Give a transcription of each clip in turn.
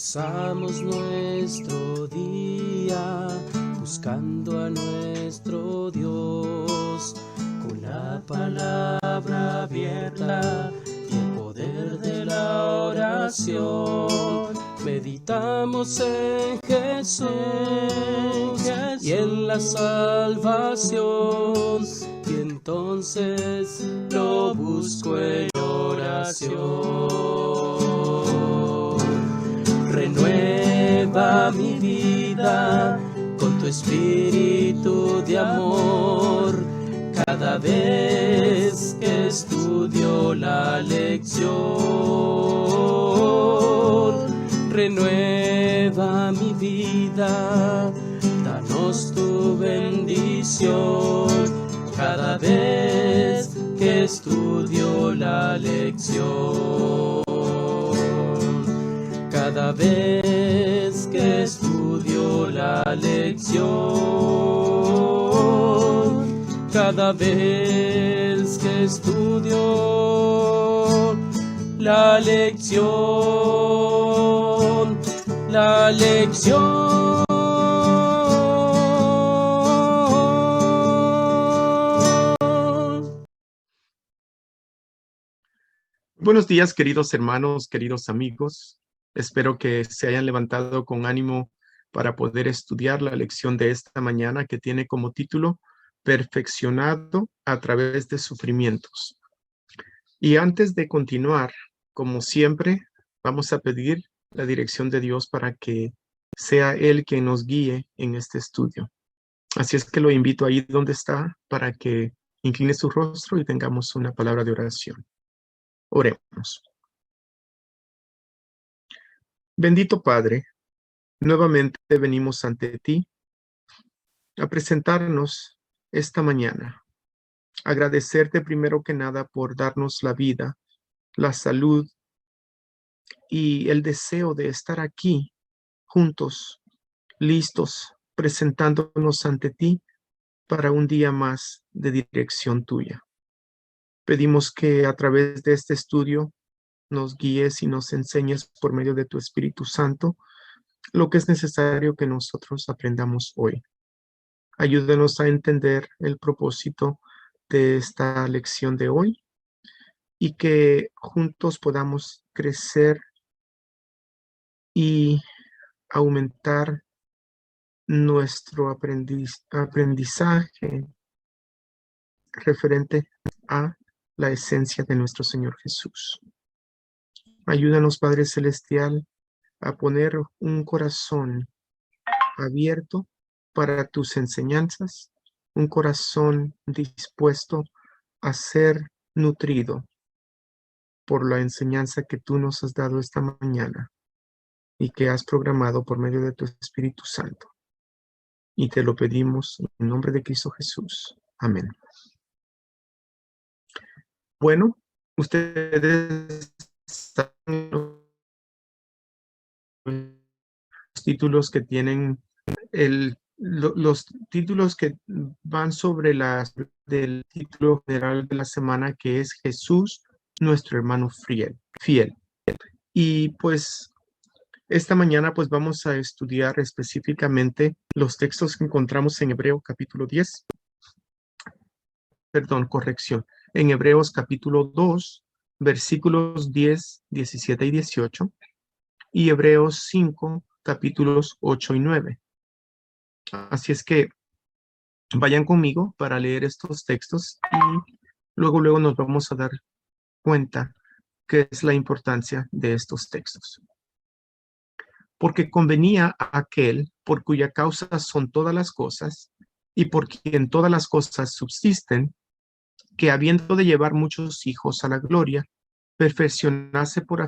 Comenzamos nuestro día buscando a nuestro Dios, con la palabra abierta y el poder de la oración. Meditamos en Jesús y en la salvación, y entonces lo busco en oración. Renueva mi vida con tu espíritu de amor, cada vez que estudio la lección. Renueva mi vida, danos tu bendición, cada vez que estudio la lección. Cada vez que estudio la lección, cada vez que estudio la lección, la lección. Buenos días, queridos hermanos, queridos amigos. Espero que se hayan levantado con ánimo para poder estudiar la lección de esta mañana, que tiene como título Perfeccionado a través de sufrimientos. Y antes de continuar, como siempre, vamos a pedir la dirección de Dios para que sea Él quien nos guíe en este estudio. Así es que lo invito ahí donde está para que incline su rostro y tengamos una palabra de oración. Oremos. Bendito Padre, nuevamente venimos ante ti a presentarnos esta mañana. Agradecerte primero que nada por darnos la vida, la salud y el deseo de estar aquí juntos, listos, presentándonos ante ti para un día más de dirección tuya. Pedimos que a través de este estudio nos guíes y nos enseñes por medio de tu Espíritu Santo lo que es necesario que nosotros aprendamos hoy. Ayúdanos a entender el propósito de esta lección de hoy y que juntos podamos crecer y aumentar nuestro aprendizaje referente a la esencia de nuestro Señor Jesús. Ayúdanos, Padre Celestial, a poner un corazón abierto para tus enseñanzas, un corazón dispuesto a ser nutrido por la enseñanza que tú nos has dado esta mañana y que has programado por medio de tu Espíritu Santo. Y te lo pedimos en nombre de Cristo Jesús. Amén. Bueno, ustedes saben los títulos que tienen los títulos que van sobre del título general de la semana, que es Jesús, nuestro hermano fiel. Y pues esta mañana pues vamos a estudiar específicamente los textos que encontramos en Hebreos capítulo 10. Perdón, corrección. En Hebreos capítulo 2, versículos 10, 17 y 18. Y Hebreos 5, capítulos 8 y 9. Así es que vayan conmigo para leer estos textos y luego nos vamos a dar cuenta qué es la importancia de estos textos. Porque convenía a aquel por cuya causa son todas las cosas y por quien todas las cosas subsisten, que habiendo de llevar muchos hijos a la gloria, perfeccionase por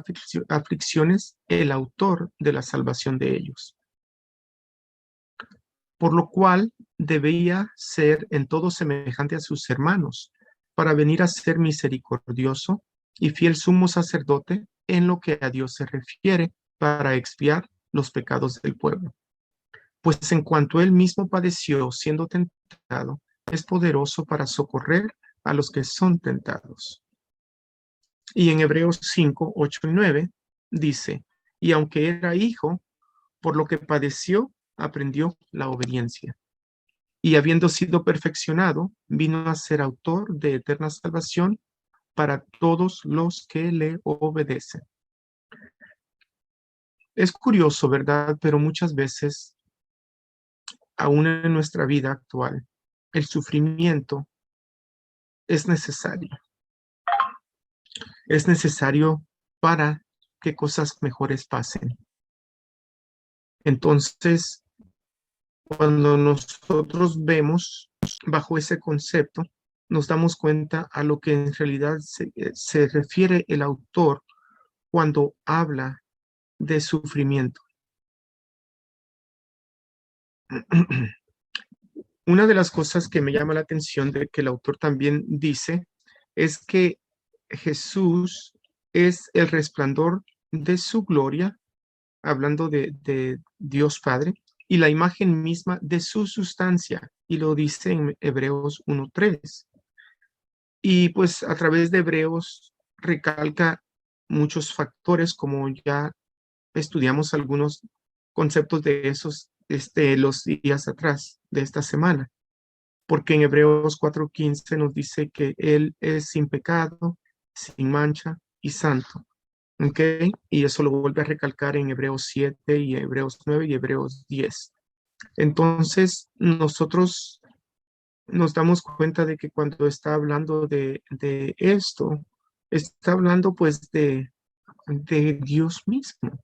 aflicciones el autor de la salvación de ellos. Por lo cual debía ser en todo semejante a sus hermanos, para venir a ser misericordioso y fiel sumo sacerdote en lo que a Dios se refiere, para expiar los pecados del pueblo. Pues en cuanto él mismo padeció siendo tentado, es poderoso para socorrer a los que son tentados. Y en Hebreos 5, 8 y 9 dice: y aunque era hijo, por lo que padeció, aprendió la obediencia. Y habiendo sido perfeccionado, vino a ser autor de eterna salvación para todos los que le obedecen. Es curioso, ¿verdad? Pero muchas veces, aún en nuestra vida actual, el sufrimiento es necesario. Es necesario para que cosas mejores pasen. Entonces, cuando nosotros vemos bajo ese concepto, nos damos cuenta a lo que en realidad se refiere el autor cuando habla de sufrimiento. Una de las cosas que me llama la atención de que el autor también dice es que Jesús es el resplandor de su gloria, hablando de Dios Padre, y la imagen misma de su sustancia, y lo dice en Hebreos 1:3. Y pues a través de Hebreos recalca muchos factores, como ya estudiamos algunos conceptos de esos los días atrás de esta semana, porque en Hebreos 4:15 nos dice que Él es sin pecado, sin mancha y santo. ¿Ok? Y eso lo vuelve a recalcar en Hebreos 7 y Hebreos 9 y Hebreos 10. Entonces, nosotros nos damos cuenta de que cuando está hablando de esto, está hablando pues de Dios mismo.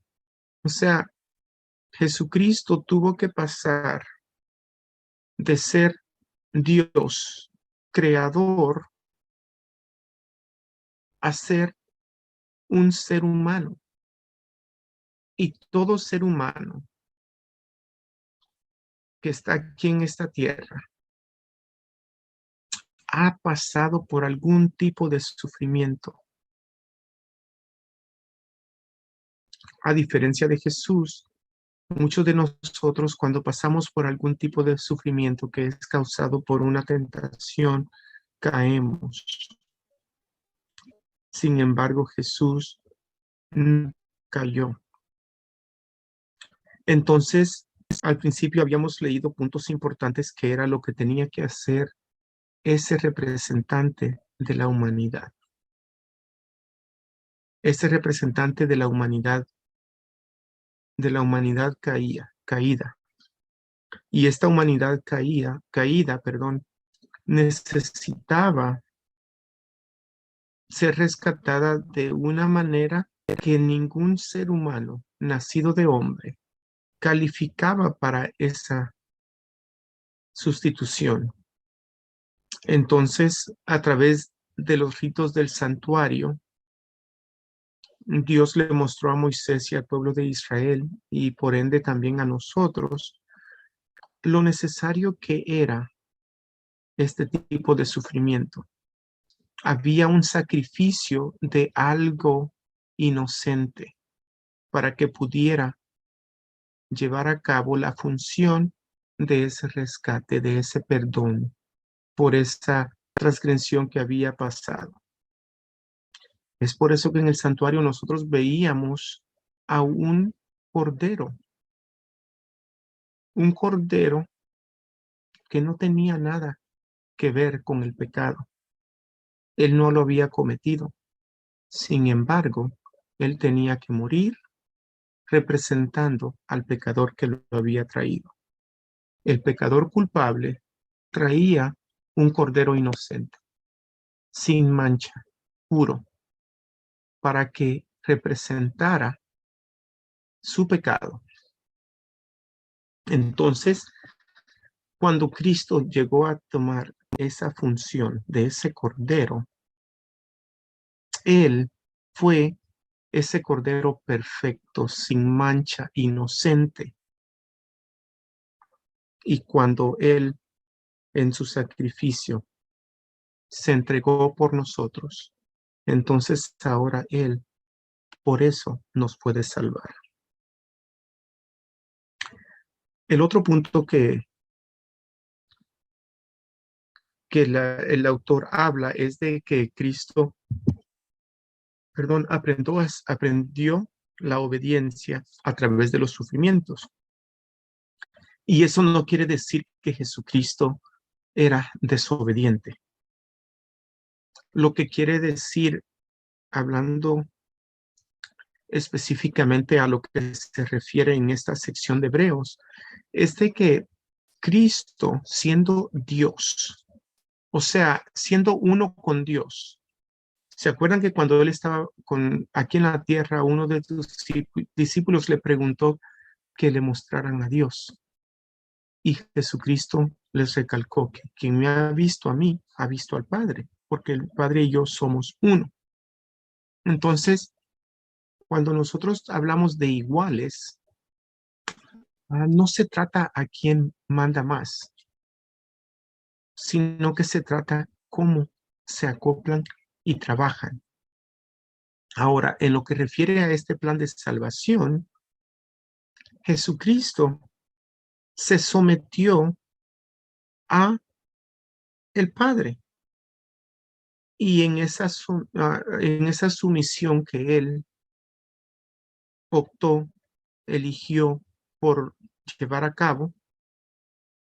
O sea, Jesucristo tuvo que pasar de ser Dios, creador, a ser un ser humano. Y todo ser humano que está aquí en esta tierra ha pasado por algún tipo de sufrimiento. A diferencia de Jesús, muchos de nosotros cuando pasamos por algún tipo de sufrimiento que es causado por una tentación, caemos. Sin embargo, Jesús no cayó. Entonces, al principio habíamos leído puntos importantes que era lo que tenía que hacer ese representante de la humanidad. Ese representante de la humanidad caída. Y esta humanidad caída, perdón, necesitaba ser rescatada de una manera que ningún ser humano nacido de hombre calificaba para esa sustitución. Entonces, a través de los ritos del santuario, Dios le mostró a Moisés y al pueblo de Israel, y por ende también a nosotros, lo necesario que era este tipo de sufrimiento. Había un sacrificio de algo inocente para que pudiera llevar a cabo la función de ese rescate, de ese perdón por esa transgresión que había pasado. Es por eso que en el santuario nosotros veíamos a un cordero que no tenía nada que ver con el pecado. Él no lo había cometido. Sin embargo, él tenía que morir representando al pecador que lo había traído. El pecador culpable traía un cordero inocente, sin mancha, puro, para que representara su pecado. Entonces, cuando Cristo llegó a tomar esa función de ese cordero, Él fue ese cordero perfecto, sin mancha, inocente. Y cuando Él, en su sacrificio, se entregó por nosotros, entonces ahora Él, por eso, nos puede salvar. El otro punto que el autor habla es de que Cristo, aprendió la obediencia a través de los sufrimientos. Y eso no quiere decir que Jesucristo era desobediente. Lo que quiere decir, hablando específicamente a lo que se refiere en esta sección de Hebreos, es de que Cristo, siendo Dios, o sea, siendo uno con Dios. ¿Se acuerdan que cuando él estaba aquí en la tierra, uno de sus discípulos le preguntó que le mostraran a Dios? Y Jesucristo les recalcó que quien me ha visto a mí, ha visto al Padre, porque el Padre y yo somos uno. Entonces, cuando nosotros hablamos de iguales, no se trata a quién manda más, sino que se trata cómo se acoplan y trabajan. Ahora, en lo que refiere a este plan de salvación, Jesucristo se sometió a el Padre y en esa sumisión que él optó, eligió por llevar a cabo,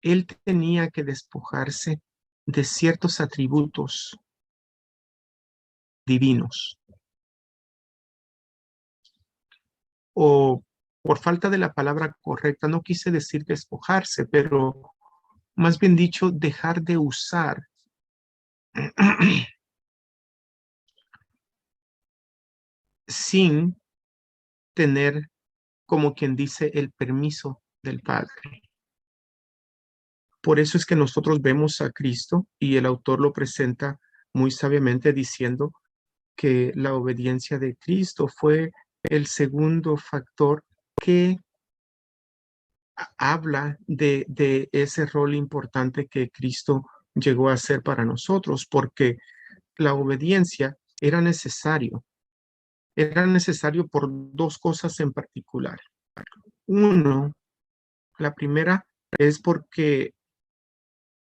él tenía que despojarse de ciertos atributos divinos. O por falta de la palabra correcta, no quise decir despojarse, pero más bien dicho, dejar de usar sin tener, como quien dice, el permiso del Padre. Por eso es que nosotros vemos a Cristo y el autor lo presenta muy sabiamente diciendo que la obediencia de Cristo fue el segundo factor que habla de ese rol importante que Cristo llegó a hacer para nosotros, porque la obediencia era necesario por dos cosas en particular. Uno, la primera es porque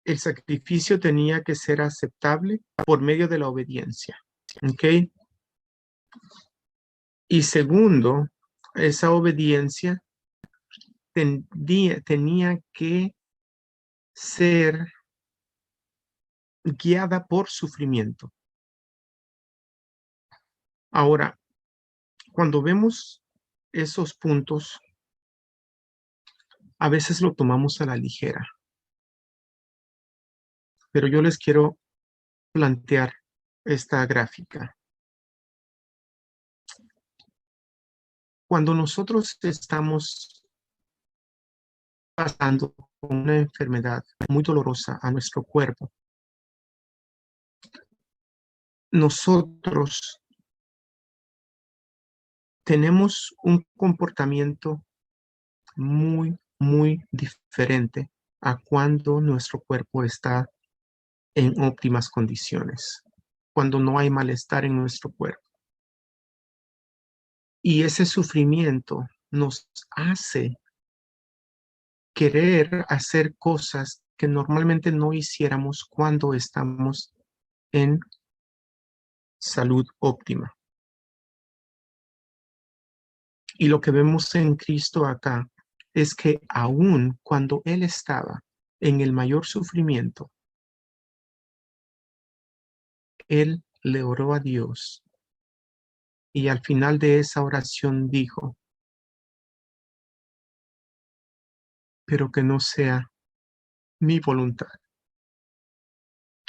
el sacrificio tenía que ser aceptable por medio de la obediencia. ¿Ok? Y segundo, esa obediencia tenía que ser guiada por sufrimiento. Ahora, cuando vemos esos puntos, a veces lo tomamos a la ligera, pero yo les quiero plantear esta gráfica. Cuando nosotros estamos pasando con una enfermedad muy dolorosa a nuestro cuerpo, nosotros tenemos un comportamiento muy diferente a cuando nuestro cuerpo está en óptimas condiciones, cuando no hay malestar en nuestro cuerpo. Y ese sufrimiento nos hace querer hacer cosas que normalmente no hiciéramos cuando estamos en salud óptima. Y lo que vemos en Cristo acá es que aun cuando Él estaba en el mayor sufrimiento, Él le oró a Dios y al final de esa oración dijo, pero que no sea mi voluntad,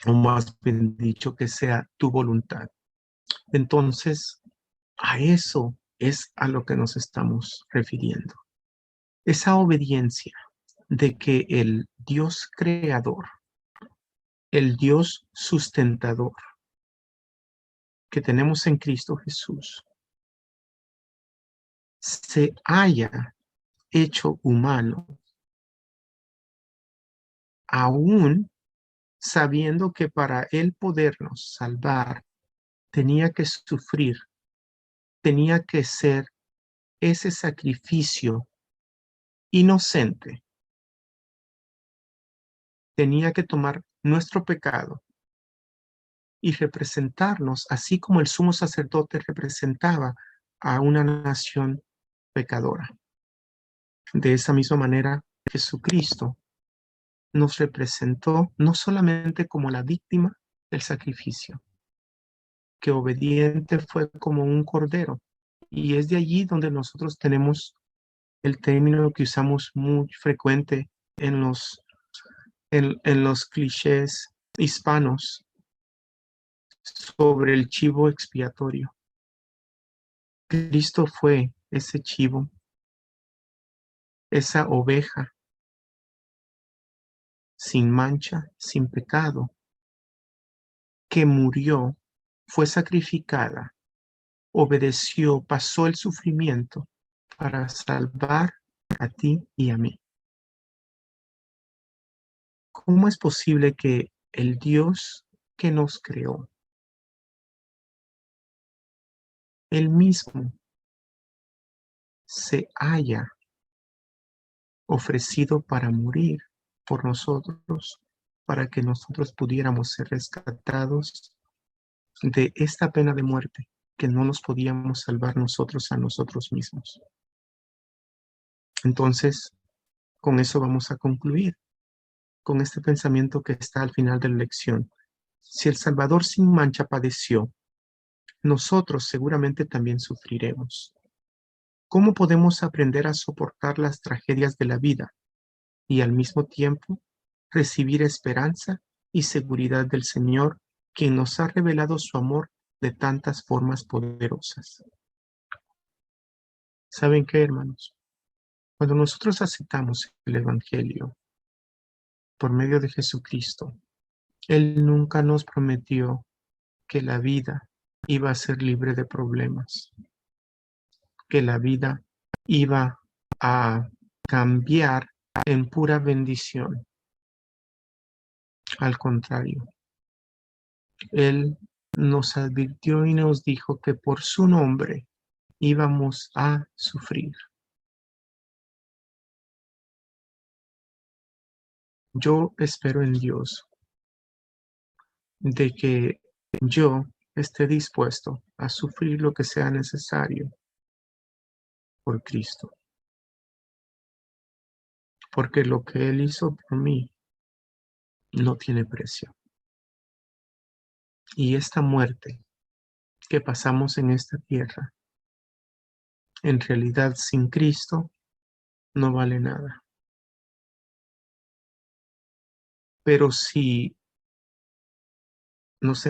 o más bien dicho, que sea tu voluntad. Entonces, a eso es a lo que nos estamos refiriendo. Esa obediencia de que el Dios creador, el Dios sustentador que tenemos en Cristo Jesús, se haya hecho humano, aún sabiendo que para Él podernos salvar, tenía que sufrir, tenía que ser ese sacrificio inocente, tenía que tomar nuestro pecado y representarnos, así como el sumo sacerdote representaba a una nación pecadora. De esa misma manera, Jesucristo nos representó no solamente como la víctima del sacrificio, que obediente fue como un cordero. Y es de allí donde nosotros tenemos el término que usamos muy frecuente en los clichés hispanos sobre el chivo expiatorio. Cristo fue ese chivo, esa oveja sin mancha, sin pecado, que murió, fue sacrificada, obedeció, pasó el sufrimiento para salvar a ti y a mí. ¿Cómo es posible que el Dios que nos creó, Él mismo, se haya ofrecido para morir por nosotros, para que nosotros pudiéramos ser rescatados de esta pena de muerte que no nos podíamos salvar nosotros a nosotros mismos? Entonces, con eso vamos a concluir, con este pensamiento que está al final de la lección. Si el Salvador sin mancha padeció, nosotros seguramente también sufriremos. ¿Cómo podemos aprender a soportar las tragedias de la vida y al mismo tiempo recibir esperanza y seguridad del Señor, quien nos ha revelado su amor de tantas formas poderosas? ¿Saben qué, hermanos? Cuando nosotros aceptamos el Evangelio por medio de Jesucristo, Él nunca nos prometió que la vida iba a ser libre de problemas, que la vida iba a cambiar en pura bendición. Al contrario, Él nos advirtió y nos dijo que por su nombre íbamos a sufrir. Yo espero en Dios de que yo esté dispuesto a sufrir lo que sea necesario por Cristo, porque lo que Él hizo por mí no tiene precio. Y esta muerte que pasamos en esta tierra, en realidad sin Cristo, no vale nada. Pero si nos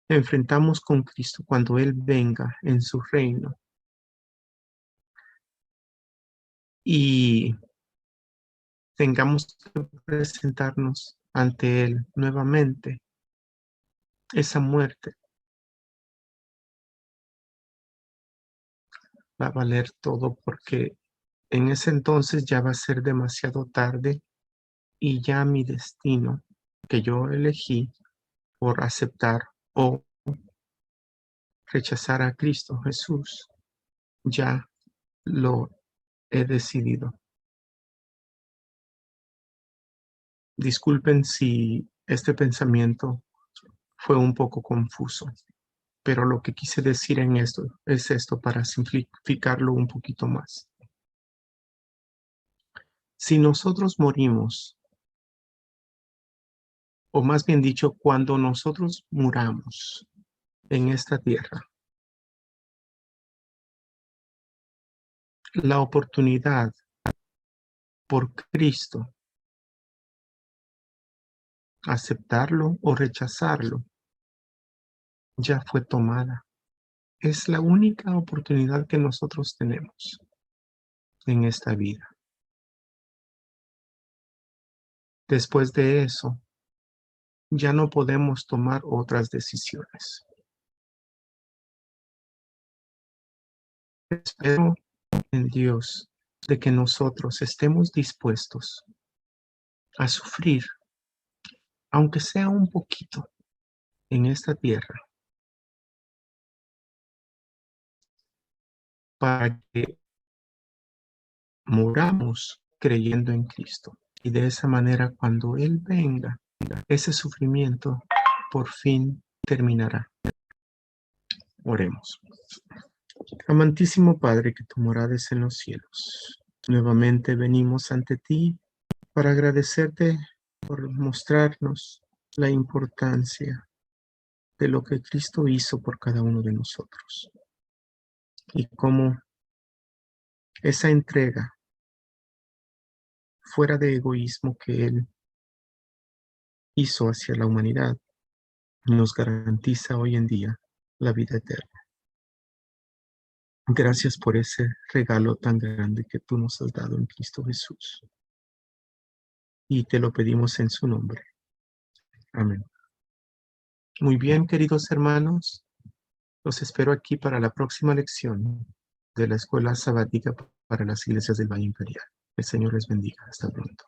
enfrentamos con Cristo cuando Él venga en su reino y tengamos que presentarnos ante Él nuevamente, esa muerte va a valer todo, porque en ese entonces ya va a ser demasiado tarde y ya mi destino que yo elegí por aceptar o rechazar a Cristo Jesús, ya lo he decidido. Disculpen si este pensamiento fue un poco confuso, pero lo que quise decir en esto es esto para simplificarlo un poquito más. Si nosotros morimos, o más bien dicho, cuando nosotros muramos en esta tierra, la oportunidad por Cristo, aceptarlo o rechazarlo, ya fue tomada. Es la única oportunidad que nosotros tenemos en esta vida. Después de eso, ya no podemos tomar otras decisiones. Espero en Dios de que nosotros estemos dispuestos a sufrir, aunque sea un poquito, en esta tierra, para que muramos creyendo en Cristo. Y de esa manera, cuando Él venga, ese sufrimiento por fin terminará. Oremos. Amantísimo Padre, que tu morada es en los cielos. Nuevamente venimos ante ti para agradecerte por mostrarnos la importancia de lo que Cristo hizo por cada uno de nosotros. Y cómo esa entrega, fuera de egoísmo que Él hizo hacia la humanidad, nos garantiza hoy en día la vida eterna. Gracias por ese regalo tan grande que tú nos has dado en Cristo Jesús. Y te lo pedimos en su nombre. Amén. Muy bien, queridos hermanos. Los espero aquí para la próxima lección de la Escuela Sabática para las Iglesias del Valle Imperial. El Señor les bendiga. Hasta pronto.